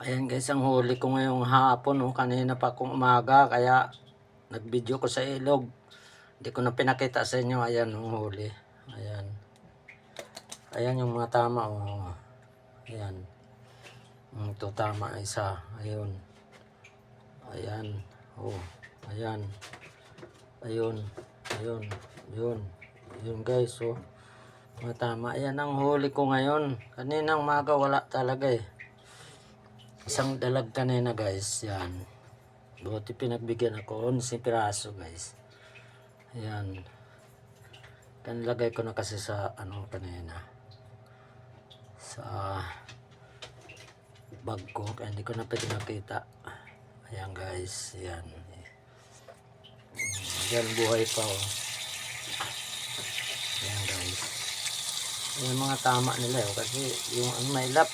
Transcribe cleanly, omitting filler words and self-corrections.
Ayan guys, ang huli ko ngayong hapon, oh. Kanina pa akong umaga, kaya nag-video ko sa ilog. Hindi ko na pinakita sa inyo. Ayan ang huli. Ayan. Ayan yung mga tama, oh. Ayan. Ito tama isa. Ayun. Ayan. Oh. Ayan. Ayun. Ayun. Ayun. Ayun guys, oh. Mga tama. Ayan ang huli ko ngayon. Kaninang umaga wala talaga eh. Isang dalag kanina guys, yan. Buti pinagbigyan ako, 11 piraso guys. Yan. Kanilagay ko na kasi sa ano kanina. Sa bag ko, kaya hindi ko na pinakita. Ayan guys, yan. Yan buhay pa oh. Ayan guys. Yung mga tama nila oh, kasi yung may lap